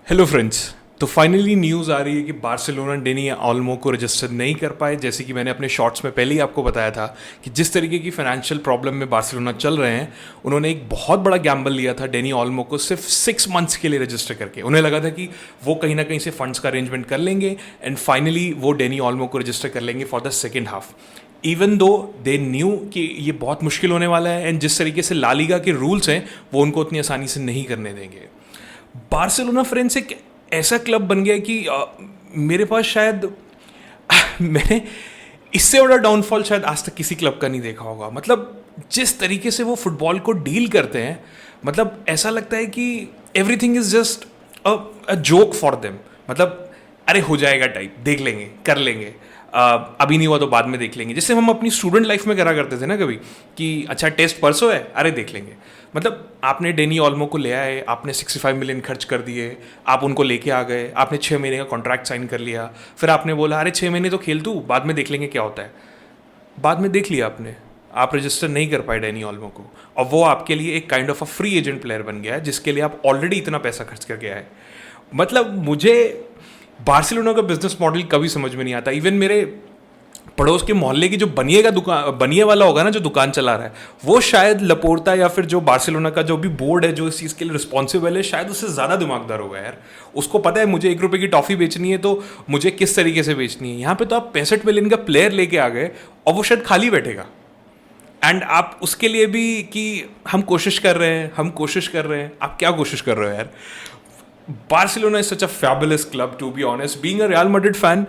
Hello friends. तो finally news आ रही है कि बार्सिलोना डेनी ऑल्मो को रजिस्टर नहीं कर पाए। जैसे कि मैंने अपने शॉर्ट्स में पहले ही आपको बताया था कि जिस तरीके की फाइनेंशियल प्रॉब्लम में बार्सिलोना चल रहे हैं, उन्होंने एक बहुत बड़ा गैम्बल लिया था डेनी ऑल्मो को सिर्फ 6 मंथ्स के लिए रजिस्टर करके। उन्हें लगा था कि वो कहीं ना कहीं से फंड्स का अरेंजमेंट कर लेंगे एंड फाइनली वो डेनी ऑल्मो को रजिस्टर कर लेंगे for the second half. Even though they knew कि ये बहुत मुश्किल होने वाला है एंड जिस तरीके से ला लीगा के रूल्स हैं वो उनको उतनी आसानी से नहीं करने देंगे। बार्सिलोना फ्रेंड्स एक ऐसा क्लब बन गया कि मेरे पास शायद मैंने इससे बड़ा डाउनफॉल शायद आज तक किसी क्लब का नहीं देखा होगा। मतलब जिस तरीके से वो फुटबॉल को डील करते हैं, मतलब ऐसा लगता है कि everything is just a joke for them. मतलब अरे हो जाएगा टाइप, देख लेंगे, कर लेंगे, अभी नहीं हुआ तो बाद में देख लेंगे। जैसे हम अपनी स्टूडेंट लाइफ में करा करते थे ना कभी कि अच्छा टेस्ट परसों है, अरे देख लेंगे। मतलब आपने डेनी ऑल्मो को ले आए, आपने 65 मिलियन खर्च कर दिए, आप उनको लेके आ गए, आपने 6 महीने का कॉन्ट्रैक्ट साइन कर लिया, फिर आपने बोला अरे 6 महीने तो खेल तू, बाद में देख लेंगे क्या होता है। बाद में देख लिया आपने, आप रजिस्टर नहीं कर पाए डेनी ऑल्मो को, और वो आपके लिए एक kind of a free agent player बन गया है जिसके लिए आप ऑलरेडी इतना पैसा खर्च कर गया है। मतलब मुझे बार्सिलोना का बिजनेस मॉडल कभी समझ में नहीं आता। इवन मेरे पड़ोस के मोहल्ले की जो बनिए वाला होगा ना, जो दुकान चला रहा है, वो शायद लपोर्टा या फिर जो बार्सिलोना का जो भी बोर्ड है जो इस चीज़ के लिए रिस्पॉन्सिबल है, शायद उससे ज़्यादा दिमागदार होगा यार। उसको पता है मुझे 1 रुपये की टॉफ़ी बेचनी है तो मुझे किस तरीके से बेचनी है। यहाँ पे तो आप 65 मिलियन का प्लेयर लेके आ गए और वो शायद खाली बैठेगा। एंड आप उसके लिए भी कि हम कोशिश कर रहे हैं, हम कोशिश कर रहे हैं। आप क्या कोशिश कर रहे हो यार? Barcelona is such a fabulous club to be honest. Being a Real Madrid fan,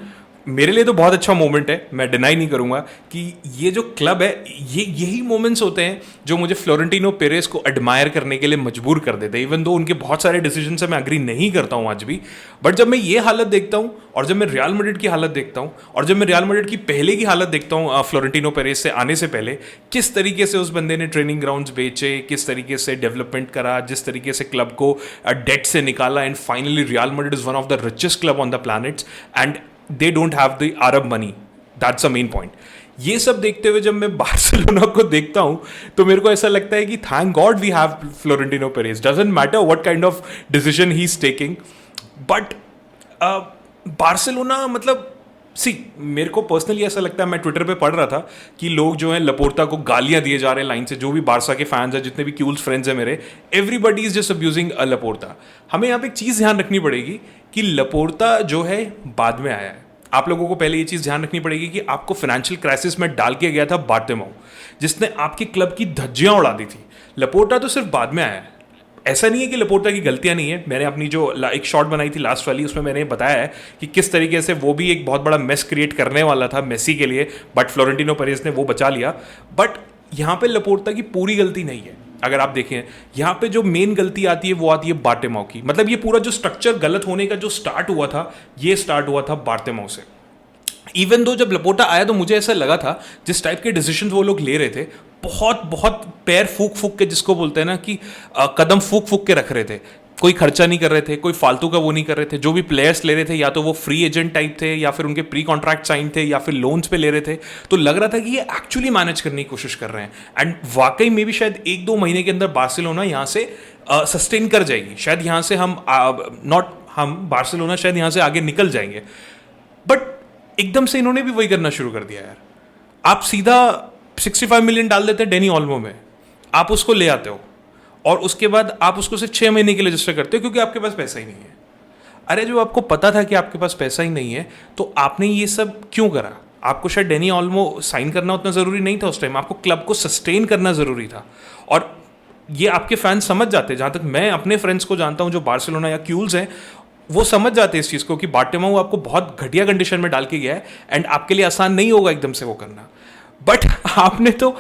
मेरे लिए तो बहुत अच्छा मोमेंट है, मैं डिनाई नहीं करूंगा कि ये जो क्लब है, ये यही मोमेंट्स होते हैं जो मुझे फ्लोरेंटिनो पेरेस को एडमायर करने के लिए मजबूर कर देते हैं। इवन दो उनके बहुत सारे डिसीजन से मैं अग्री नहीं करता हूँ आज भी, बट जब मैं ये हालत देखता हूँ और जब मैं रियल मैड्रिड की हालत देखता हूँ और जब मैं रियल मैड्रिड की पहले की हालत देखता हूँ फ्लोरेंटिनो पेरेस से आने से पहले, किस तरीके से उस बंदे ने ट्रेनिंग ग्राउंड्स बेचे, किस तरीके से डेवलपमेंट करा, जिस तरीके से क्लब को डेट से निकाला, and finally real Madrid is one of the richest club on the planets and they don't have the Arab money. That's the main point. ये सब देखते हुए जब मैं बार्सिलोना को देखता हूँ तो मेरे को ऐसा लगता है कि thank God we have Florentino Perez. Doesn't matter what kind of decision he is taking, but Barcelona मतलब मेरे को पर्सनली ऐसा लगता है, मैं ट्विटर पे पढ़ रहा था कि लोग जो हैं लपोर्टा को गालियां दिए जा रहे हैं लाइन से। जो भी बारसा के फैंस हैं, जितने भी क्यूल्स फ्रेंड्स हैं मेरे, एवरीबडी इज जस्ट अब्यूजिंग अ लपोर्टा। हमें यहाँ पे एक चीज़ ध्यान रखनी पड़ेगी कि लपोर्टा जो है बाद में आया है। आप लोगों को पहले ये चीज़ ध्यान रखनी पड़ेगी कि आपको फाइनेंशियल क्राइसिस में डाल के गया था बार्टेमाउ, जिसने आपकी क्लब की धज्जियां उड़ा दी थी। लपोर्टा तो सिर्फ बाद में आया है। ऐसा नहीं है कि लपोर्टा की गलतियां नहीं है। मैंने अपनी जो एक शॉट बनाई थी लास्ट वाली, उसमें मैंने बताया है कि किस तरीके से वो भी एक बहुत बड़ा मेस क्रिएट करने वाला था मेसी के लिए, बट फ्लोरेंटिनो पेरेस ने वो बचा लिया। बट यहाँ पे लपोर्टा की पूरी गलती नहीं है। अगर आप देखें यहाँ पे जो मेन गलती आती है वो आती है बार्टेमाउ की। मतलब ये पूरा जो स्ट्रक्चर गलत होने का जो स्टार्ट हुआ था, ये स्टार्ट हुआ था बार्टेमाउ से। इवन दो जब लपोर्टा आया तो मुझे ऐसा लगा था जिस टाइप के डिसीजन वो लोग ले रहे थे, बहुत बहुत पैर फूक फूक के, जिसको बोलते हैं ना कि कदम फूक फूक के रख रहे थे। कोई खर्चा नहीं कर रहे थे, कोई फालतू का वो नहीं कर रहे थे। जो भी प्लेयर्स ले रहे थे या तो वो फ्री एजेंट टाइप थे या फिर उनके प्री कॉन्ट्रैक्ट साइन थे या फिर लोन्स पे ले रहे थे। तो लग रहा था कि ये एक्चुअली मैनेज करने की कोशिश कर रहे हैं एंड वाकई में भी शायद 1-2 महीने के अंदर बार्सिलोना यहाँ से सस्टेन कर जाएगी। शायद यहाँ से हम बार्सिलोना शायद यहाँ से आगे निकल जाएंगे। बट एकदम से इन्होंने भी वही करना शुरू कर दिया यार। आप सीधा 65 मिलियन डाल देते हैं डेनी ऑल्मो में, आप उसको ले आते हो और उसके बाद आप उसको सिर्फ 6 महीने के लिए रजिस्टर करते हो क्योंकि आपके पास पैसा ही नहीं है। अरे जो आपको पता था कि आपके पास पैसा ही नहीं है तो आपने ये सब क्यों करा? आपको शायद डेनी ऑल्मो साइन करना उतना ज़रूरी नहीं था उस टाइम, आपको क्लब को सस्टेन करना ज़रूरी था। और ये आपके फैंस समझ जाते, जहाँ तक मैं अपने फ्रेंड्स को जानता हूँ जो बार्सिलोना या क्यूल्स हैं, वो समझ जाते हैं इस चीज़ को कि बार्टेमाउ आपको बहुत घटिया कंडीशन में डाल के गया है एंड आपके लिए आसान नहीं होगा एकदम से वो करना। बट आपने तो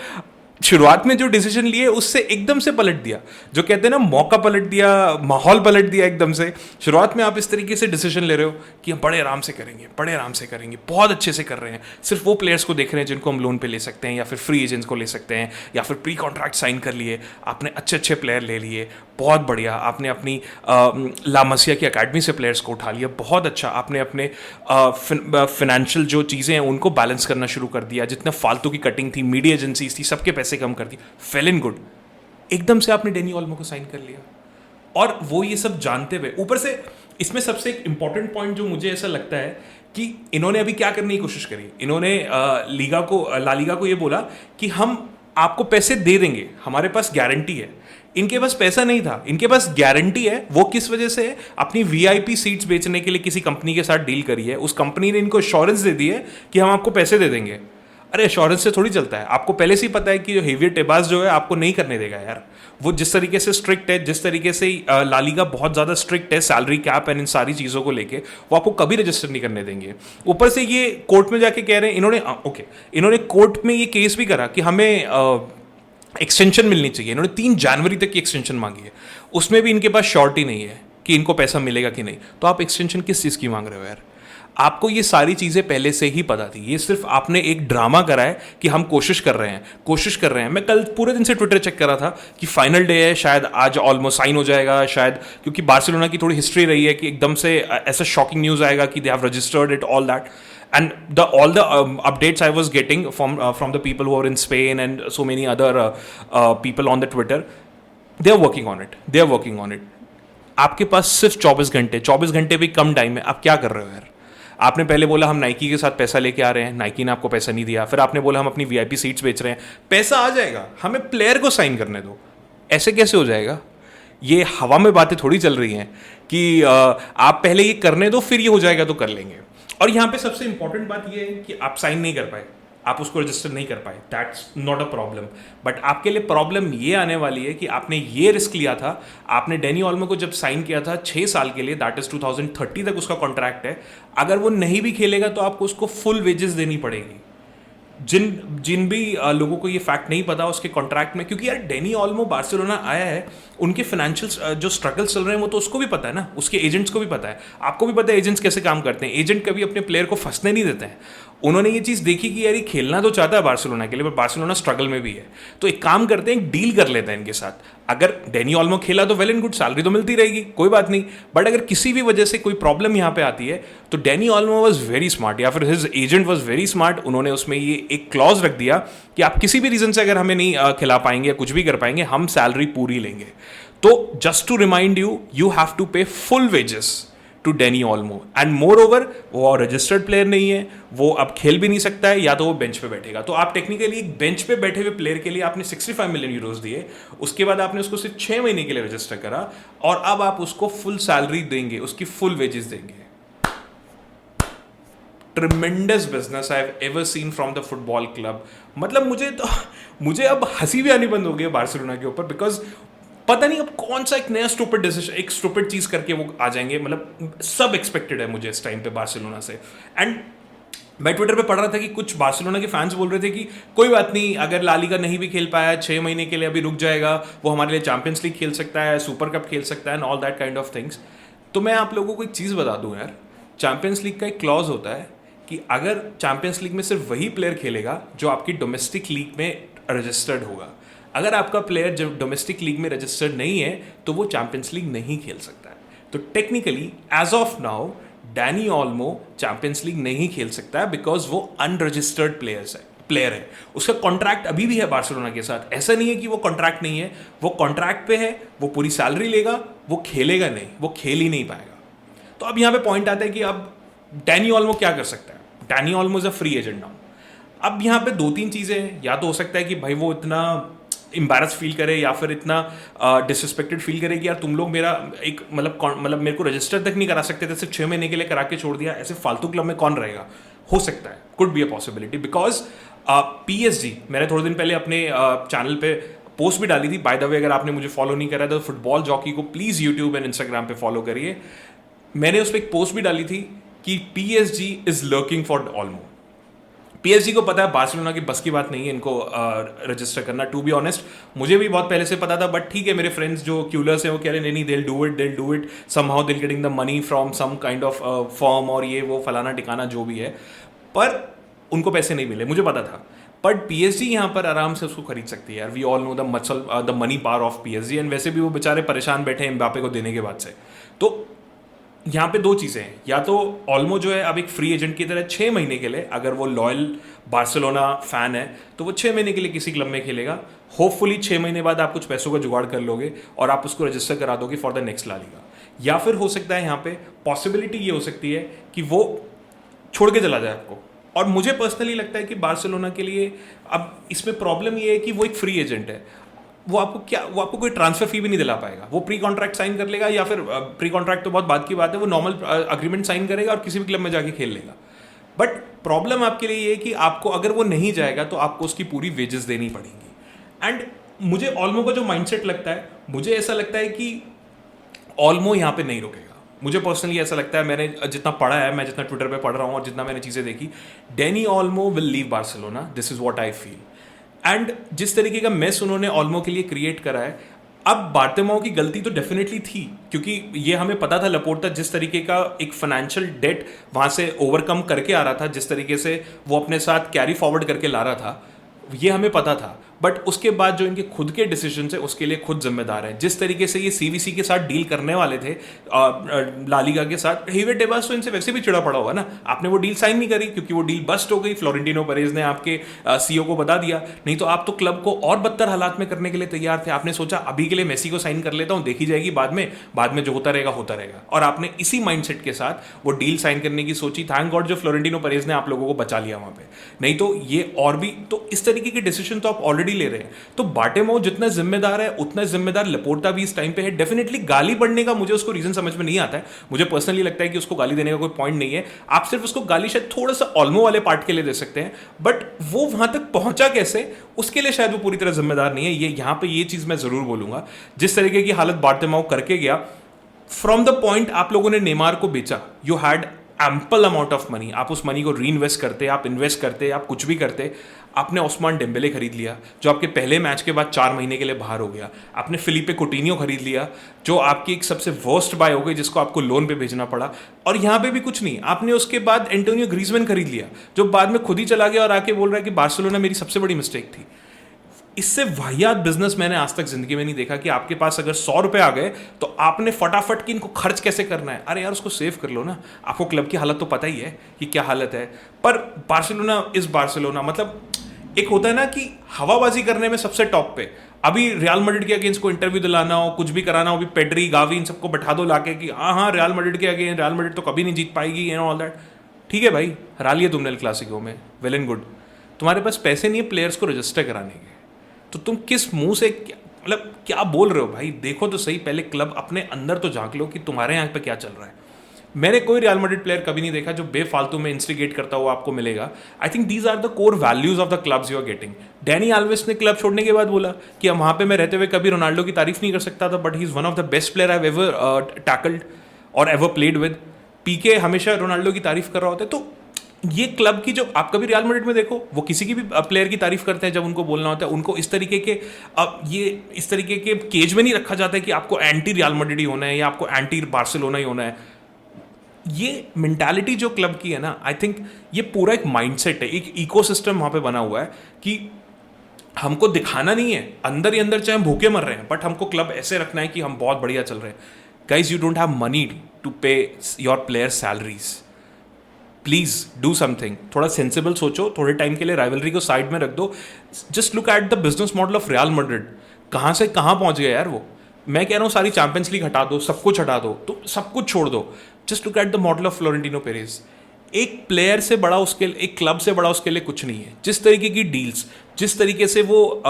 शुरुआत में जो डिसीजन लिए उससे एकदम से पलट दिया, जो कहते हैं ना मौका पलट दिया, माहौल पलट दिया एकदम से। शुरुआत में आप इस तरीके से डिसीजन ले रहे हो कि हम बड़े आराम से करेंगे, बड़े आराम से करेंगे, बहुत अच्छे से कर रहे हैं, सिर्फ वो प्लेयर्स को देख रहे हैं जिनको हम लोन पे ले सकते हैं या फिर फ्री एजेंट्स को ले सकते हैं या फिर प्री कॉन्ट्रैक्ट साइन कर लिए, आपने अच्छे अच्छे प्लेयर ले लिए, बहुत बढ़िया। आपने अपनी ला मसिया की अकेडमी से प्लेयर्स को उठा लिया, बहुत अच्छा। आपने अपने फिनेंशियल जो चीज़ें हैं उनको बैलेंस करना शुरू कर दिया, जितने फालतू की कटिंग थी, मीडिया एजेंसीज थी, सबके पैसे कम कर दिए, फेल इन गुड। एकदम से आपने डेनी ऑल्मो को साइन कर लिया और वो ये सब जानते हुए, ऊपर से इसमें सबसे एक इम्पॉर्टेंट पॉइंट जो मुझे ऐसा लगता है कि इन्होंने अभी क्या करने की कोशिश करी, इन्होंने ला लीगा को ये बोला कि हम आपको पैसे दे देंगे, हमारे पास गारंटी है। इनके पास पैसा नहीं था, इनके पास गारंटी है। वो किस वजह से है? अपनी वीआईपी सीट्स बेचने के लिए किसी कंपनी के साथ डील करी है, उस कंपनी ने इनको एश्योरेंस दे दी है कि हम आपको पैसे दे देंगे। अरे एश्योरेंस से थोड़ी चलता है, आपको पहले से ही पता है कि जो हेवियर टेबास जो है आपको नहीं करने देगा यार। वो जिस तरीके से स्ट्रिक्ट है, जिस तरीके से ला लीगा बहुत ज़्यादा स्ट्रिक्ट है सैलरी कैप एंड इन सारी चीज़ों को लेके, वो आपको कभी रजिस्टर नहीं करने देंगे। ऊपर से ये कोर्ट में जाके कह रहे हैं इन्होंने, ओके इन्होंने कोर्ट में ये केस भी करा कि हमें एक्सटेंशन मिलनी चाहिए। इन्होंने 3 जनवरी तक की एक्सटेंशन मांगी है, उसमें भी इनके पास श्योरिटी नहीं है कि इनको पैसा मिलेगा कि नहीं। तो आप एक्सटेंशन किस चीज़ की मांग रहे हो यार? आपको ये सारी चीज़ें पहले से ही पता थी, ये सिर्फ आपने एक ड्रामा करा है कि हम कोशिश कर रहे हैं, कोशिश कर रहे हैं। मैं कल पूरे दिन से ट्विटर चेक कर रहा था कि फाइनल डे है, शायद आज ऑलमोस्ट साइन हो जाएगा शायद, क्योंकि बार्सिलोना की थोड़ी हिस्ट्री रही है कि एकदम से ऐसा शॉकिंग न्यूज़ आएगा कि they have registered it all that. And all the updates I was getting from the people who are in Spain and so many other people on the Twitter, they are working on it. They are working on it. आपके पास सिर्फ 24 घंटे भी कम time है, आप क्या कर रहे हो यार? आपने पहले बोला हम नाइकी के साथ पैसा लेके आ रहे हैं, नाइकी ने आपको पैसा नहीं दिया। फिर आपने बोला हम अपनी वीआईपी सीट्स बेच रहे हैं, पैसा आ जाएगा, हमें प्लेयर को साइन करने दो। ऐसे कैसे हो जाएगा? ये हवा में बातें थोड़ी चल रही हैं कि आप पहले ये करने दो फिर ये हो जाएगा तो कर लेंगे। और यहाँ पे सबसे इंपॉर्टेंट बात ये है कि आप साइन नहीं कर पाए, आप उसको रजिस्टर नहीं कर पाए, that's not a problem. But आपके लिए प्रॉब्लम ये आने वाली है कि आपने ये रिस्क लिया था, आपने डेनी ऑल्मो को जब साइन किया था 6 साल के लिए, दैट इज 2030 तक उसका कॉन्ट्रैक्ट है। अगर वो नहीं भी खेलेगा तो आपको उसको फुल वेजेस देनी पड़ेगी। जिन भी लोगों को ये फैक्ट नहीं पता उसके कॉन्ट्रैक्ट में, क्योंकि यार डेनी ऑल्मो बार्सिलोना आया है, उनके फाइनेंशियल जो स्ट्रगल्स चल रहे हैं वो तो उसको भी पता है ना, उसके एजेंट्स को भी पता है, आपको भी पता है एजेंट्स कैसे काम करते हैं। एजेंट कभी अपने प्लेयर को फंसने नहीं देते हैं। उन्होंने ये चीज़ देखी कि यार ये खेलना तो चाहता है बार्सिलोना के लिए, पर बार्सिलोना स्ट्रगल में भी है, तो एक काम करते हैं, एक डील कर लेते हैं इनके साथ। अगर डेनी ऑल्मो खेला तो वेल एंड गुड, सैलरी तो मिलती रहेगी, कोई बात नहीं। बट अगर किसी भी वजह से कोई प्रॉब्लम यहाँ पे आती है तो डेनी ऑल्मो वॉज वेरी स्मार्ट, या फिर his agent was very smart, उन्होंने उसमें ये एक क्लॉज रख दिया कि आप किसी भी रीजन से अगर हमें नहीं खिला पाएंगे या कुछ भी कर पाएंगे, हम सैलरी पूरी लेंगे। तो just to remind you, you have to pay full wages to Dani Olmo. And moreover वो रजिस्टर्ड प्लेयर नहीं है, वो अब खेल भी नहीं सकता है, या तो वो बेंच पे बैठेगा। तो आप टेक्निकली एक बेंच पे बैठे हुए प्लेयर के लिए आपने 65 मिलियन यूरोज दिए, उसके बाद आपने उसको सिर्फ 6 महीने के लिए रजिस्टर करा, और अब आप उसको फुल सैलरी देंगे, उसकी फुल वेजेस देंगे। Tremendous business I have ever seen from the football club. मतलब मुझे अब हंसी भी आनी बंद हो गई है बार्सिलोना के ऊपर, बिकॉज पता नहीं अब कौन सा एक नया स्टूपिड डिसीजन, एक स्टूपिड चीज करके वो आ जाएंगे। मतलब सब एक्सपेक्टेड है मुझे इस टाइम पे बार्सिलोना से। एंड मैं ट्विटर पे पढ़ रहा था कि कुछ बार्सिलोना के फैंस बोल रहे थे कि कोई बात नहीं, अगर ला लीगा नहीं भी खेल पाया 6 महीने के लिए, अभी रुक जाएगा, वो हमारे लिए चैंपियंस लीग खेल सकता है, सुपर कप खेल सकता है, and all that kind of things. तो मैं आप लोगों को एक चीज़ बता दूं यार, चैंपियंस लीग का एक क्लॉज होता है कि अगर चैंपियंस लीग में सिर्फ वही प्लेयर खेलेगा जो आपकी डोमेस्टिक लीग में रजिस्टर्ड होगा। अगर आपका प्लेयर जब डोमेस्टिक लीग में रजिस्टर्ड नहीं है तो वो चैंपियंस लीग नहीं खेल सकता है। तो technically as of now Dani Olmo Champions League नहीं खेल सकता है, बिकॉज वो अनरजिस्टर्ड प्लेयर है। उसका कॉन्ट्रैक्ट अभी भी है बार्सिलोना के साथ, ऐसा नहीं है कि वो कॉन्ट्रैक्ट नहीं है, वो कॉन्ट्रैक्ट पे है, वो पूरी सैलरी लेगा, वो खेलेगा नहीं, वो खेल ही नहीं पाएगा। तो अब यहाँ पे पॉइंट आता है कि अब डैनी ऑल्मो क्या कर सकता है। Danny Olmo is a free agent now. अब यहाँ पे 2-3 चीज़ें हैं, या तो हो सकता है कि भाई वो इतना एम्बैरस फील करे, या फिर इतना डिसरिस्पेक्टेड फील करे कि यार तुम लोग मेरा एक मतलब मेरे को रजिस्टर तक नहीं करा सकते थे, सिर्फ 6 महीने के लिए करा के छोड़ दिया, ऐसे फालतू क्लब में कौन रहेगा। हो सकता है, could be a possibility, because PSG, मैंने थोड़े दिन पहले अपने चैनल पे पोस्ट भी डाली थी। बाय द वे, अगर आपने मुझे फॉलो नहीं करा तो फुटबॉल जॉकी को प्लीज़ यूट्यूब एंड इंस्टाग्राम पे फॉलो करिए। मैंने उस पर एक पोस्ट भी डाली थी कि PSG is lurking for Olmo. PSG को पता है बार्सिलोना की बस की बात नहीं है इनको रजिस्टर करना। टू बी ऑनेस्ट मुझे भी बहुत पहले से पता था, बट ठीक है, मेरे फ्रेंड्स जो क्यूलर्स हैं वो कह रहे नहीं नहीं, they'll do it somehow, they'll getting the money from some kind of form, और ये वो फलाना ठिकाना जो भी है, पर उनको पैसे नहीं मिले, मुझे पता था। बट PSG यहाँ पर आराम से उसको खरीद सकती है यार। We all know the money power of PSG, and वैसे भी वो बेचारे परेशान बैठे हैं एम्बापे को देने के बाद से। तो यहाँ पे 2 चीज़ें हैं, या तो ऑल्मो जो है अब एक फ्री एजेंट की तरह 6 महीने के लिए, अगर वो लॉयल बार्सिलोना फैन है तो वो 6 महीने के लिए किसी क्लब में खेलेगा। होपफुली 6 महीने बाद आप कुछ पैसों का जुगाड़ कर लोगे और आप उसको रजिस्टर करा दोगे for the next La Liga. या फिर हो सकता है यहाँ पे पॉसिबिलिटी ये हो सकती है कि वो छोड़ के चला जाए आपको। और मुझे पर्सनली लगता है कि बार्सिलोना के लिए अब इसमें प्रॉब्लम ये है कि वो एक फ्री एजेंट है, वो आपको कोई ट्रांसफर फी भी नहीं दिला पाएगा। वो प्री कॉन्ट्रैक्ट साइन कर लेगा, या फिर प्री कॉन्ट्रैक्ट तो बहुत बाद की बात है, वो नॉर्मल अग्रीमेंट साइन करेगा और किसी भी क्लब में जाके खेल लेगा। बट प्रॉब्लम आपके लिए ये है कि आपको अगर वो नहीं जाएगा तो आपको उसकी पूरी वेजेस देनी पड़ेंगी। एंड मुझे ऑल्मो का जो माइंडसेट लगता है, मुझे ऐसा लगता है कि ऑल्मो यहाँ पे नहीं रुकेगा। मुझे पर्सनली ऐसा लगता है, मैंने जितना पढ़ा है, मैं जितना ट्विटर पे पढ़ रहा हूँ और जितना मैंने चीज़ें देखी, Dani Olmo will leave Barcelona, this is what I feel. And जिस तरीके का मेस उन्होंने ऑल्मो के लिए क्रिएट करा है, अब बार्टेमाओ की गलती तो डेफिनेटली थी, क्योंकि ये हमें पता था लपोर्टा जिस तरीके का एक फाइनेंशियल डेट वहाँ से ओवरकम करके आ रहा था, जिस तरीके से वो अपने साथ कैरी फॉरवर्ड करके ला रहा था, ये हमें पता था। बट उसके बाद जो इनके खुद के डिसीजन है उसके लिए खुद जिम्मेदार है। जिस तरीके से ये सीवीसी के साथ डील करने वाले थे, लालिगा के साथ, हेवियर टेबास तो इनसे वैसे भी चिड़ा पड़ा होगा ना, आपने वो डील साइन नहीं करी क्योंकि वो डील बस्ट हो गई, फ्लोरेंटिनो पेरेज ने आपके सीईओ को बता दिया, नहीं तो आप तो क्लब को और बदतर हालात में करने के लिए तैयार थे। आपने सोचा अभी के लिए मेसी को साइन कर लेता हूँ, देखी जाएगी बाद में जो होता रहेगा, और आपने इसी माइंडसेट के साथ वो डील साइन करने की सोची। थैंक गॉड जो फ्लोरेंटिनो पेरेज ने आप लोगों को बचा लिया वहां पे, नहीं तो ये और भी, तो इस तरीके के डिसीजन तो आप ऑलरेडी ले रहे हैं। तो बार्टेमाओ जितना जिम्मेदार है उतना जिम्मेदार लपोर्टा भी इस टाइम पे है। डेफिनेटली गाली बढ़ने का मुझे उसको रीजन समझ में नहीं आता है। मुझे पर्सनली लगता है कि उसको गाली देने का कोई पॉइंट नहीं है। आप सिर्फ उसको गाली शायद थोड़ा सा ऑल्मो वाले पार्ट के लिए दे सकते हैं, बट वो वहां तक पहुंचा कैसे, उसके लिए शायद वो पूरी तरह जिम्मेदार नहीं है। ये यहां पे ये चीज मैं जरूर बोलूंगा, जिस तरीके की हालत बार्टेमाओ करके गया, फ्रॉम द पॉइंट आप लोगों ने नेमार को बेचा, you had ample amount of money, आप उस मनी को री इन्वेस्ट करते, आप इन्वेस्ट करते, आप कुछ भी करते। आपने ओस्मान डेम्बेले खरीद लिया जो आपके पहले मैच के बाद 4 महीने के लिए बाहर हो गया। आपने फिलिपे कुटिन्यो खरीद लिया जो आपकी एक सबसे वर्स्ट बाय हो गई, जिसको आपको लोन पे भेजना पड़ा। और यहाँ पे भी कुछ नहीं, आपने उसके बाद एंटोनियो ग्रीजमैन खरीद लिया जो बाद में खुद ही चला गया और आके बोल रहा है कि बार्सिलोना मेरी सबसे बड़ी मिस्टेक थी। इससे वाहियात बिजनेस मैंने आज तक जिंदगी में नहीं देखा कि आपके पास अगर 100 रुपए आ गए तो आपने फटाफट कि इनको खर्च कैसे करना है। अरे यार उसको सेव कर लो ना, आपको क्लब की हालत तो पता ही है कि क्या हालत है। पर बार्सिलोना मतलब एक होता है ना कि हवाबाजी करने में सबसे टॉप पे। अभी रियल मैड्रिड के अगेंस्ट को इंटरव्यू दिलाना हो, कुछ भी कराना हो, अभी पेड्री गावी इन सबको बैठा दो लाके कि हाँ रियल मैड्रिड के अगेंस्ट, रियल मैड्रिड तो कभी नहीं जीत पाएगी, यू नो ऑल दैट। ठीक है भाई, हरा लिया तुमने एल क्लासिको में, वेल एंड गुड। तुम्हारे पास पैसे नहीं है प्लेयर्स को रजिस्टर कराने के, तो तुम किस मुंह से मतलब क्या बोल रहे हो भाई? देखो तो सही, पहले क्लब अपने अंदर तो झांक लो कि तुम्हारे यहाँ पे क्या चल रहा है। मैंने कोई रियल मैड्रिड प्लेयर कभी नहीं देखा जो बेफालतू में इंस्टिगेट करता हुआ आपको मिलेगा। I think these are the core values of the clubs you are getting. Dani Alves ने क्लब छोड़ने के बाद बोला कि वहाँ पे मैं रहते हुए कभी रोनाल्डो की तारीफ नहीं कर सकता था, but he is one of the best player I have ever tackled और एवर प्लेड विद। पीके हमेशा रोनाल्डो की तारीफ कर रहा होता है। तो ये क्लब की, जो आप कभी रियल मैड्रिड में देखो, वो किसी की भी प्लेयर की तारीफ करते हैं जब उनको बोलना होता है। उनको इस तरीके के इस तरीके के केज में नहीं रखा जाता है कि आपको एंटी रियल मैड्रिड ही होना है या आपको एंटी बार्सिलोना ही होना है। ये मेंटालिटी जो क्लब की है ना, आई थिंक ये पूरा एक माइंडसेट है, एक इकोसिस्टम वहाँ पे बना हुआ है कि हमको दिखाना नहीं है अंदर ही अंदर, चाहे हम भूखे मर रहे हैं, बट हमको क्लब ऐसे रखना है कि हम बहुत बढ़िया चल रहे हैं। Guys, you don't have money to pay your player salaries, please do something. थोड़ा सेंसिबल सोचो, थोड़े टाइम के लिए राइवलरी को साइड में रख दो। Just look at the business model of real Madrid, कहाँ से कहाँ पहुंच गया यार वो। मैं कह रहा हूँ सारी चैंपियंस लीग हटा दो, सब कुछ हटा दो, तो सब कुछ छोड़ दो। Just look at the model of Florentino Perez. एक प्लेयर से बड़ा उसके, एक क्लब से बड़ा उसके लिए कुछ नहीं है। जिस तरीके की डील्स, जिस तरीके से वो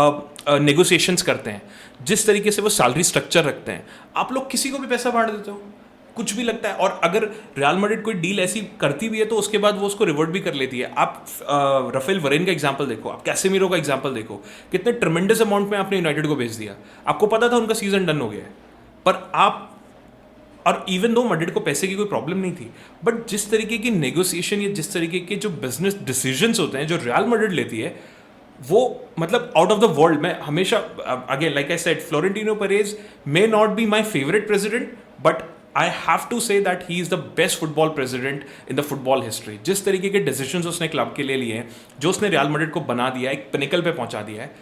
नेगोशिएशंस करते हैं, जिस तरीके से वो सैलरी स्ट्रक्चर रखते हैं, आप लोग किसी को भी पैसा बांट देते हो, कुछ भी लगता है। और अगर रियल मैड्रिड कोई डील ऐसी करती भी है तो उसके बाद वो उसको रिवर्ट भी कर लेती है। आप राफेल वरेन का एग्जांपल देखो, आप कैसेमीरो का एग्जांपल देखो, कितने ट्रिमेंडस अमाउंट में आपने यूनाइटेड को भेज दिया। आपको पता था उनका सीजन डन हो गया है, पर आप, और इवन दो मैड्रिड को पैसे की कोई प्रॉब्लम नहीं थी, बट जिस तरीके की नेगोशिएशन या जिस तरीके के जो बिजनेस डिसीजंस होते हैं जो रियल मैड्रिड लेती है, वो मतलब आउट ऑफ द वर्ल्ड। मैं हमेशा, again like I said, Florentino Perez may not be my favourite president, but I have to say that he is the best football president in the football history. जिस तरीके के decisions उसने club के लिए लिए हैं, जो उसने रियल मैड्रिड को बना दिया है, एक पिनिकल पे पहुंचा दिया है,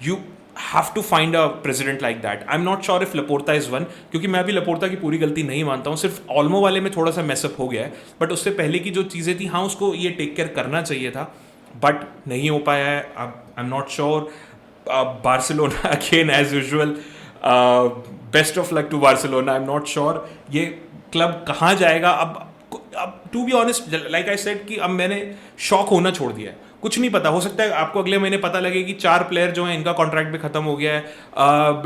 you have to find a president like that. I'm not sure if Laporta is one, क्योंकि मैं अभी लपोर्टा की पूरी गलती नहीं मानता हूँ, सिर्फ ऑल्मो वाले में थोड़ा सा मैसअप हो गया है, बट उससे पहले की जो चीज़ें थी, हाँ उसको ये टेक केयर करना चाहिए था, बट नहीं हो पाया है। I am not sure. Barcelona again as usual best of luck to Barcelona. I am not sure ये क्लब कहाँ जाएगा। अब to be honest, like I said कि अब मैंने शॉक होना छोड़ दिया है। कुछ नहीं पता, हो सकता है आपको अगले महीने पता लगे कि 4 प्लेयर जो हैं इनका कॉन्ट्रैक्ट भी खत्म हो गया है,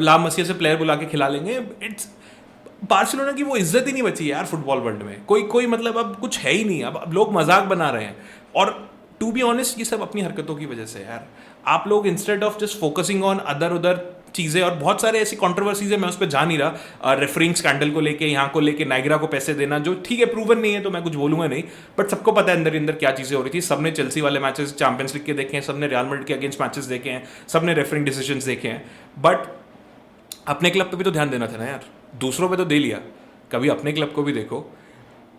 ला मसीह से प्लेयर बुला के खिला लेंगे। इट्स बार्सिलोना की वो इज्जत ही नहीं बची है यार फुटबॉल वर्ल्ड में। कोई मतलब अब कुछ है ही नहीं। अब लोग मजाक बना रहे हैं। और टू बी ऑनेस्ट ये सब अपनी हरकतों की वजह से यार। आप लोग instead of just focusing on other उधर चीज़ें, और बहुत सारे ऐसी कॉन्ट्रोवर्सीज है, मैं उस पर जा नहीं रहा, रेफरिंग स्कैंडल को लेके, यहाँ को लेके, नाइग्रा को पैसे देना, जो ठीक है प्रूवन नहीं है तो मैं कुछ बोलूंगा नहीं, बट सबको पता है अंदर अंदर क्या चीज़ें हो रही थी। सबने चेल्सी वाले मैचेस चैंपियंस लीग के देखे हैं, सबने रियल मैड्रिड के अगेंस्ट मैचेस देखे हैं, सबने रेफरिंग डिसीजंस देखे हैं, बट अपने क्लब पे भी तो ध्यान देना था ना यार। दूसरों पे तो दे लिया, कभी अपने क्लब को भी देखो।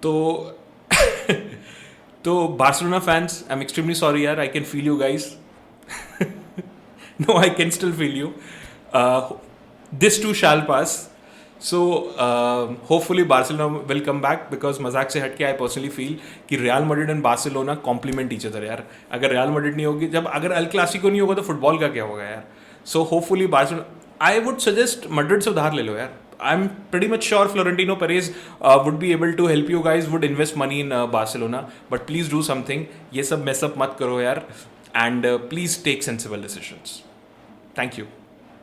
तो तो Barcelona fans, I am extremely sorry यार, I can feel you guys. No, I can still feel you. This too shall pass. So hopefully Barcelona will come back, because मजाक से हटके I personally feel कि Real Madrid and Barcelona complement each other यार। अगर real Madrid नहीं होगी, जब अगर अल क्लासिको नहीं होगा तो फुटबॉल का क्या होगा यार। So hopefully Barcelona, I would suggest Madrid से उधार ले लो यार। I'm pretty much sure Florentino Perez would be able to help you guys, would invest money in Barcelona, but please do something. ये सब mess up मत करो यार, and please take sensible decisions. Thank you.